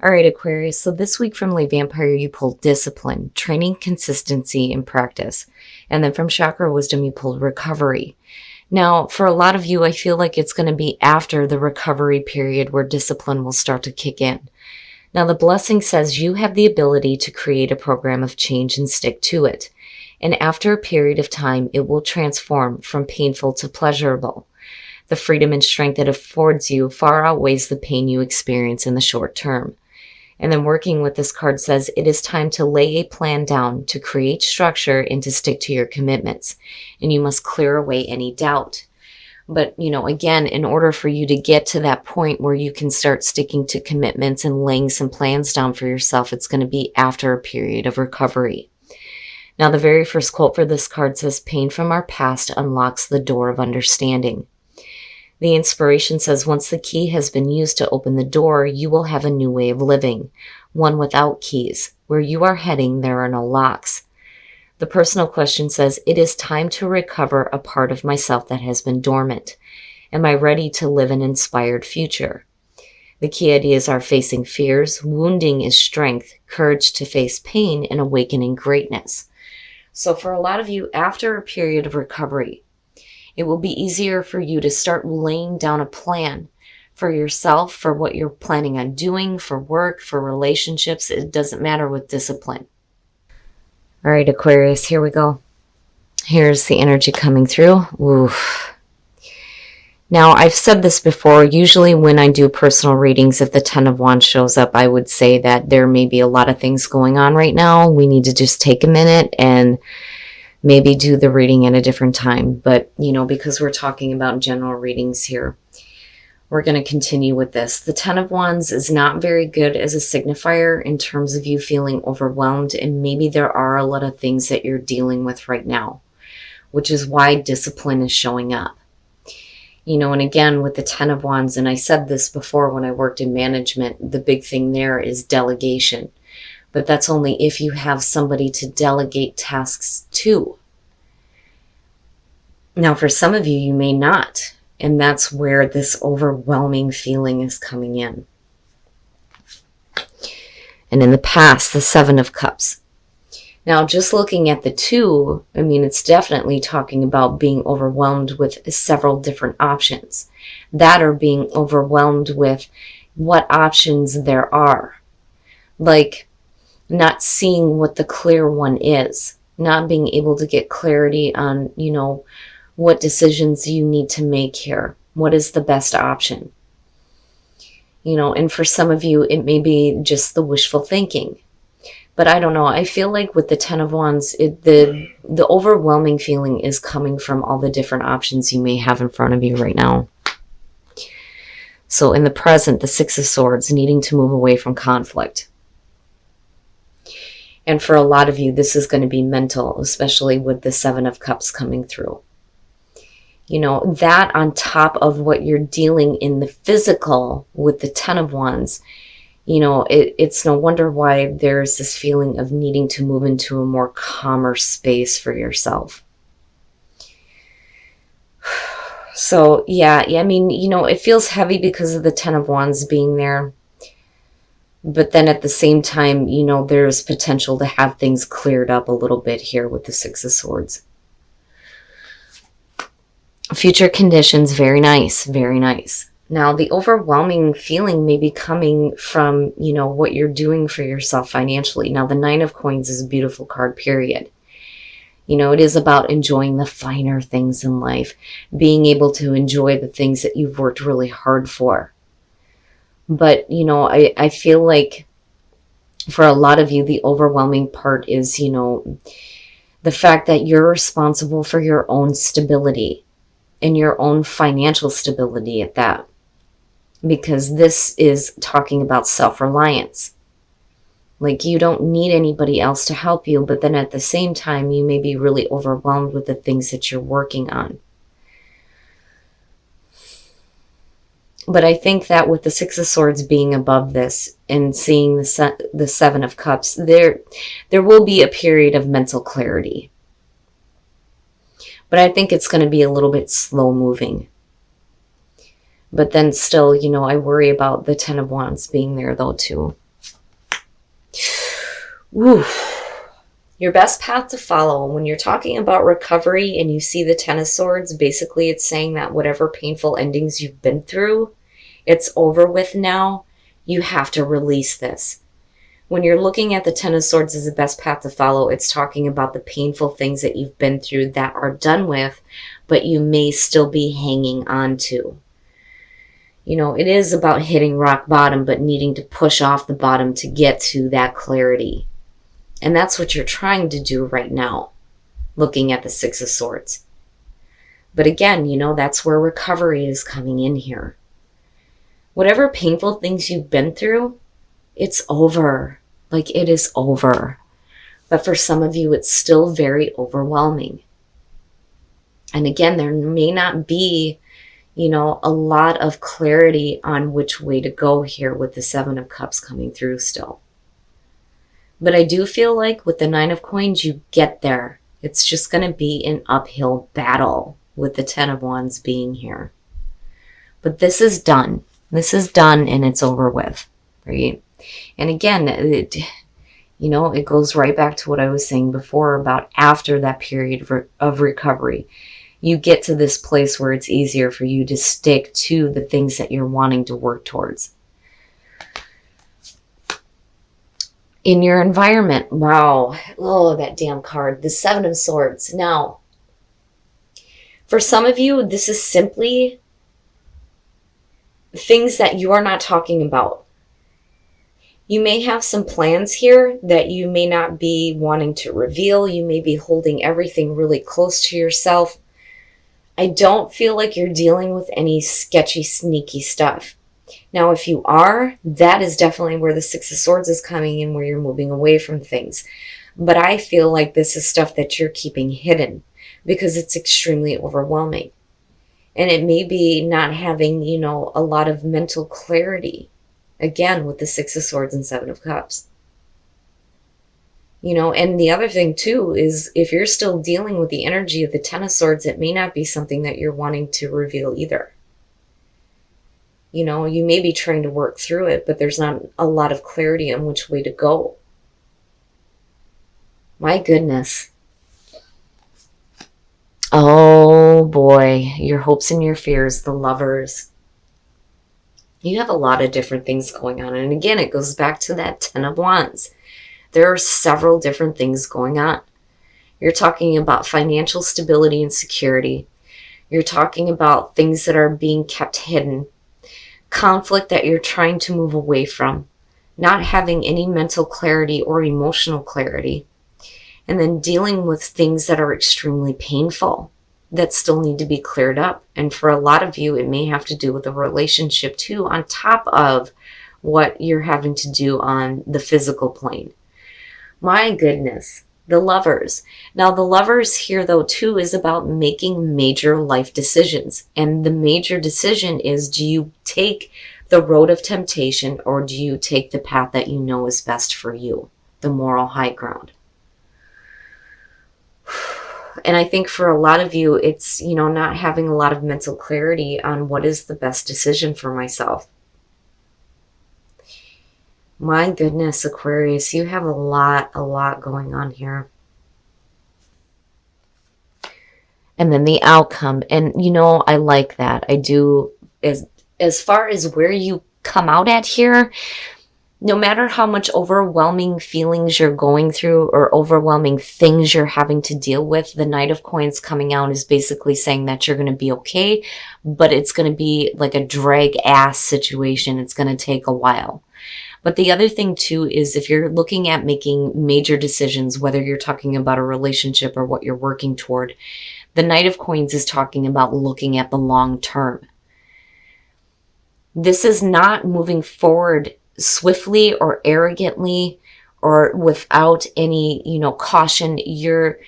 All right, Aquarius. So this week from Lay Vampire, you pulled discipline, training, consistency, and practice. And then from Chakra Wisdom, you pulled recovery. Now, for a lot of you, I feel like it's going to be after the recovery period where discipline will start to kick in. Now, the blessing says you have the ability to create a program of change and stick to it. And after a period of time, it will transform from painful to pleasurable. The freedom and strength it affords you far outweighs the pain you experience in the short term. And then working with this card says it is time to lay a plan down to create structure and to stick to your commitments. And you must clear away any doubt. But, again, in order for you to get to that point where you can start sticking to commitments and laying some plans down for yourself, it's going to be after a period of recovery. Now, the very first quote for this card says, pain from our past unlocks the door of understanding. The inspiration says, once the key has been used to open the door, you will have a new way of living, one without keys. Where you are heading, there are no locks. The personal question says, it is time to recover a part of myself that has been dormant. Am I ready to live an inspired future? The key ideas are facing fears, wounding is strength, courage to face pain, and awakening greatness. So for a lot of you, after a period of recovery, it will be easier for you to start laying down a plan for yourself, for what you're planning on doing, for work, for relationships. It doesn't matter with discipline. All right, Aquarius, here we go. Here's the energy coming through. Oof. Now, I've said this before. Usually when I do personal readings, if the Ten of Wands shows up, I would say that there may be a lot of things going on right now. We need to just take a minute and maybe do the reading at a different time. But, because we're talking about general readings here, we're going to continue with this. The Ten of Wands is not very good as a signifier in terms of you feeling overwhelmed. And maybe there are a lot of things that you're dealing with right now, which is why discipline is showing up. And again, with the Ten of Wands, and I said this before when I worked in management, the big thing there is delegation. But that's only if you have somebody to delegate tasks to. Now, for some of you, you may not. And that's where this overwhelming feeling is coming in. And in the past, the Seven of Cups. Now, just looking at the two, it's definitely talking about being overwhelmed with several different options. That or being overwhelmed with what options there are. Like, not seeing what the clear one is, not being able to get clarity on, what decisions you need to make here. What is the best option? And for some of you, it may be just the wishful thinking. But I don't know. I feel like with the Ten of Wands, the overwhelming feeling is coming from all the different options you may have in front of you right now. So in the present, the Six of Swords, needing to move away from conflict. And for a lot of you, this is going to be mental, especially with the Seven of Cups coming through. That on top of what you're dealing in the physical with the Ten of Wands, it's no wonder why there's this feeling of needing to move into a more calmer space for yourself. So, yeah, it feels heavy because of the Ten of Wands being there. But then at the same time, there's potential to have things cleared up a little bit here with the Six of Swords. Future conditions, very nice, very nice. Now, the overwhelming feeling may be coming from, what you're doing for yourself financially. Now, the Nine of Coins is a beautiful card, period. It is about enjoying the finer things in life, being able to enjoy the things that you've worked really hard for. But, I feel like for a lot of you, the overwhelming part is, the fact that you're responsible for your own stability and your own financial stability at that. Because this is talking about self-reliance. Like, you don't need anybody else to help you, but then at the same time, you may be really overwhelmed with the things that you're working on. But I think that with the Six of Swords being above this and seeing the Seven of Cups, there will be a period of mental clarity. But I think it's going to be a little bit slow moving. But then still, I worry about the Ten of Wands being there though too. Woo. Your best path to follow. When you're talking about recovery and you see the Ten of Swords, basically it's saying that whatever painful endings you've been through, it's over with now. You have to release this. When you're looking at the Ten of Swords as the best path to follow, it's talking about the painful things that you've been through that are done with, but you may still be hanging on to. You know, it is about hitting rock bottom, but needing to push off the bottom to get to that clarity. And that's what you're trying to do right now, looking at the Six of Swords. But again, you know, that's where recovery is coming in here. Whatever painful things you've been through, it's over. Like, it is over. But for some of you, it's still very overwhelming. And again, there may not be, you know, a lot of clarity on which way to go here with the Seven of Cups coming through still. But I do feel like with the Nine of Coins, you get there. It's just going to be an uphill battle with the Ten of Wands being here. But this is done. This is done and it's over with, right? And again, you know, it goes right back to what I was saying before about after that period of recovery. You get to this place where it's easier for you to stick to the things that you're wanting to work towards. In your environment, wow, oh, that damn card, the Seven of Swords. Now, for some of you, this is simply things that you are not talking about. You may have some plans here that you may not be wanting to reveal. You may be holding everything really close to yourself. I don't feel like you're dealing with any sketchy, sneaky stuff. Now, if you are, that is definitely where the Six of Swords is coming in, where you're moving away from things. But I feel like this is stuff that you're keeping hidden because it's extremely overwhelming. And it may be not having, you know, a lot of mental clarity. Again, with the Six of Swords and Seven of Cups. You know, and the other thing too is if you're still dealing with the energy of the Ten of Swords, it may not be something that you're wanting to reveal either. You know, you may be trying to work through it, but there's not a lot of clarity on which way to go. My goodness. Oh boy, your hopes and your fears, the Lovers. You have a lot of different things going on. And again, it goes back to that Ten of Wands. There are several different things going on. You're talking about financial stability and security. You're talking about things that are being kept hidden. Conflict that you're trying to move away from. Not having any mental clarity or emotional clarity. And then dealing with things that are extremely painful that still need to be cleared up. And for a lot of you, it may have to do with a relationship too, on top of what you're having to do on the physical plane. My goodness, the Lovers. Now, the Lovers here, though, too, is about making major life decisions. And the major decision is, do you take the road of temptation or do you take the path that you know is best for you, the moral high ground? And I think for a lot of you, it's, you know, not having a lot of mental clarity on what is the best decision for myself. My goodness, Aquarius, you have a lot going on here. And then the outcome. And, you know, I like that. I do. As far as where you come out at here, no matter how much overwhelming feelings you're going through or overwhelming things you're having to deal with, the Knight of Coins coming out is basically saying that you're going to be okay, but it's going to be like a drag-ass situation. It's going to take a while. But the other thing too is if you're looking at making major decisions, whether you're talking about a relationship or what you're working toward, the Knight of Coins is talking about looking at the long term. This is not moving forward swiftly or arrogantly or without any, you know, caution. You're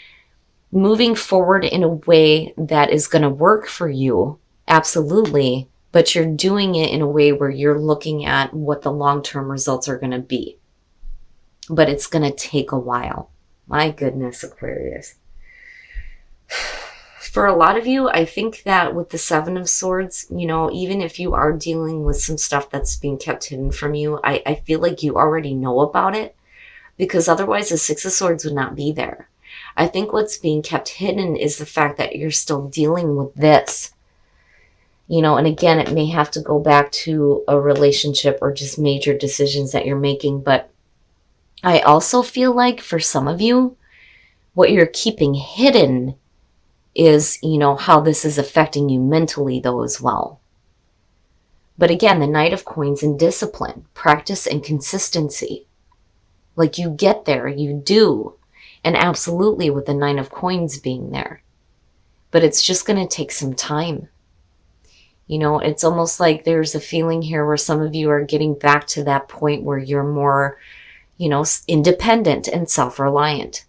moving forward in a way that is going to work for you. Absolutely. But you're doing it in a way where you're looking at what the long-term results are going to be. But it's going to take a while. My goodness, Aquarius. For a lot of you, I think that with the Seven of Swords, you know, even if you are dealing with some stuff that's being kept hidden from you, I feel like you already know about it because otherwise the Six of Swords would not be there. I think what's being kept hidden is the fact that you're still dealing with this. You know, and again, it may have to go back to a relationship or just major decisions that you're making. But I also feel like for some of you, what you're keeping hidden is, you know, how this is affecting you mentally though as well. But again, the Knight of Coins and discipline, practice and consistency. Like you get there, you do. And absolutely with the Nine of Coins being there. But it's just going to take some time. You know, it's almost like there's a feeling here where some of you are getting back to that point where you're more, you know, independent and self-reliant.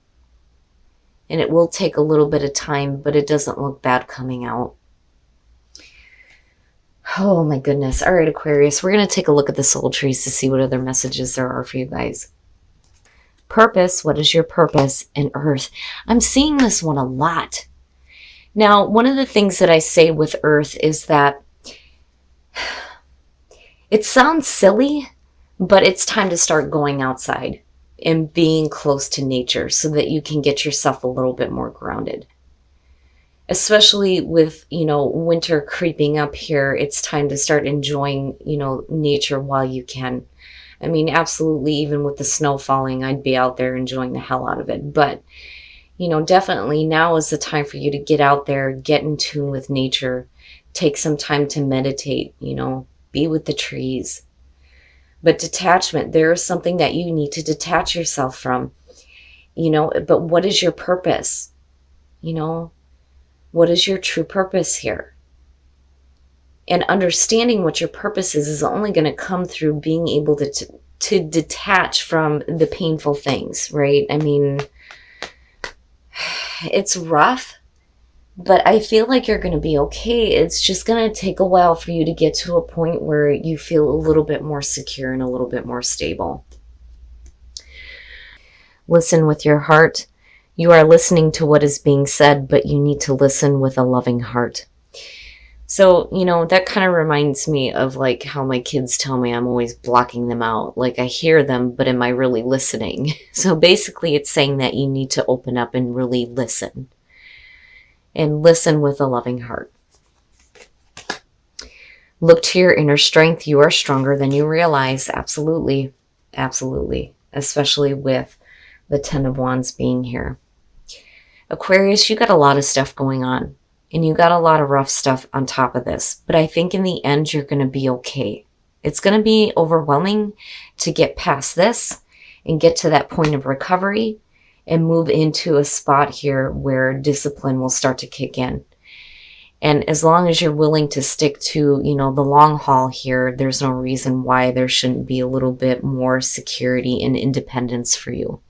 And it will take a little bit of time, but it doesn't look bad coming out. Oh my goodness. All right, Aquarius, we're going to take a look at the soul trees to see what other messages there are for you guys. Purpose, what is your purpose? And Earth. I'm seeing this one a lot. Now, one of the things that I say with Earth is that it sounds silly, but it's time to start going outside and being close to nature so that you can get yourself a little bit more grounded. Especially with, you know, winter creeping up here, it's time to start enjoying, you know, nature while you can. I mean, absolutely, even with the snow falling, I'd be out there enjoying the hell out of it. But, you know, definitely now is the time for you to get out there, get in tune with nature, take some time to meditate, you know, be with the trees. But detachment, there is something that you need to detach yourself from, you know, but what is your purpose? You know, what is your true purpose here? And understanding what your purpose is only going to come through being able to detach from the painful things, right? I mean, it's rough, but I feel like you're going to be okay. It's just going to take a while for you to get to a point where you feel a little bit more secure and a little bit more stable. Listen with your heart. You are listening to what is being said, but you need to listen with a loving heart. So, you know, that kind of reminds me of like how my kids tell me I'm always blocking them out. Like I hear them, but am I really listening? So basically it's saying that you need to open up and really listen. And listen with a loving heart. Look to your inner strength. You are stronger than you realize. Absolutely. Absolutely. Especially with the Ten of Wands being here. Aquarius, you got a lot of stuff going on. And you got a lot of rough stuff on top of this. But I think in the end, you're going to be okay. It's going to be overwhelming to get past this and get to that point of recovery and move into a spot here where discipline will start to kick in. And as long as you're willing to stick to, you know, the long haul here, there's no reason why there shouldn't be a little bit more security and independence for you.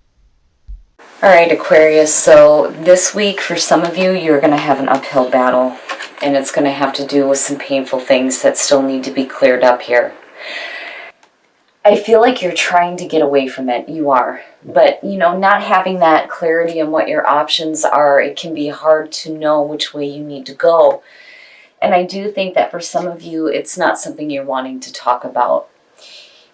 All right, Aquarius, so this week for some of you, you're going to have an uphill battle, and it's going to have to do with some painful things that still need to be cleared up here. I feel like you're trying to get away from it. You are. But, you know, not having that clarity on what your options are, it can be hard to know which way you need to go. And I do think that for some of you, it's not something you're wanting to talk about.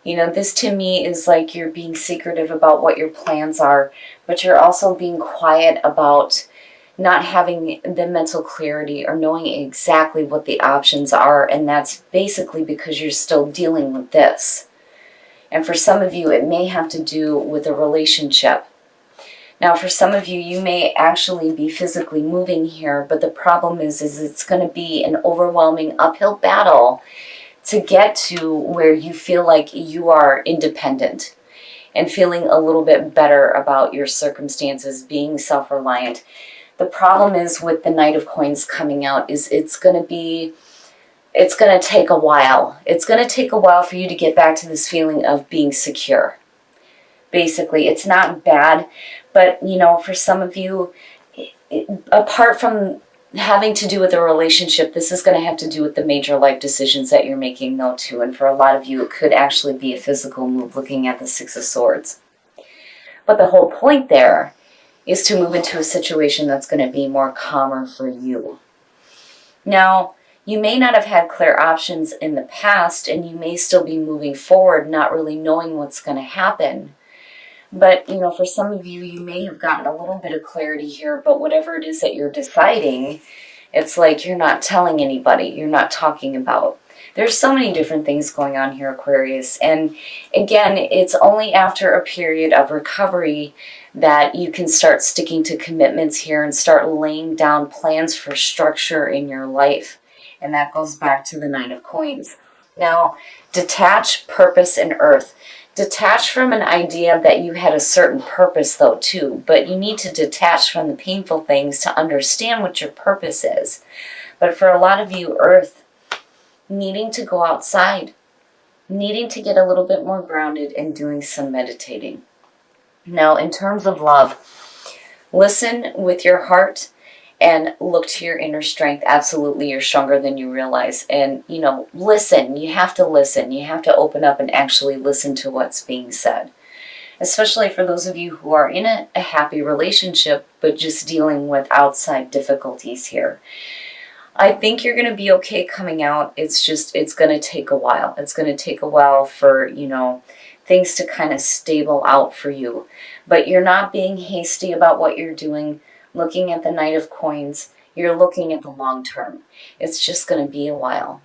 You know, this to me is like you're being secretive about what your plans are, but you're also being quiet about not having the mental clarity or knowing exactly what the options are. And that's basically because you're still dealing with this. And for some of you, it may have to do with a relationship. Now, for some of you, you may actually be physically moving here, but the problem is it's going to be an overwhelming uphill battle to get to where you feel like you are independent and feeling a little bit better about your circumstances, being self-reliant. The problem is with the Knight of Coins coming out is it's going to take a while. It's going to take a while for you to get back to this feeling of being secure. Basically, it's not bad, but, you know, for some of you, apart from having to do with a relationship, this is going to have to do with the major life decisions that you're making, though, too. And for a lot of you, it could actually be a physical move, looking at the Six of Swords. But the whole point there is to move into a situation that's going to be more calmer for you. Now, you may not have had clear options in the past, and you may still be moving forward, not really knowing what's going to happen. But, for some of you, you may have gotten a little bit of clarity here, but whatever it is that you're deciding, it's like you're not telling anybody, you're not talking about. There's so many different things going on here, Aquarius. And again, it's only after a period of recovery that you can start sticking to commitments here and start laying down plans for structure in your life. And that goes back to the Nine of Coins. Now, detach purpose and earth. Detach from an idea that you had a certain purpose, though, too. But you need to detach from the painful things to understand what your purpose is. But for a lot of you, earth, needing to go outside, needing to get a little bit more grounded and doing some meditating. Now, in terms of love, listen with your heart and look to your inner strength. Absolutely, you're stronger than you realize. And, listen. You have to listen. You have to open up and actually listen to what's being said. Especially for those of you who are in a happy relationship, but just dealing with outside difficulties here. I think you're going to be okay coming out. It's going to take a while. It's going to take a while for, things to kind of stable out for you. But you're not being hasty about what you're doing. Looking at the Knight of Coins, you're looking at the long term. It's just going to be a while.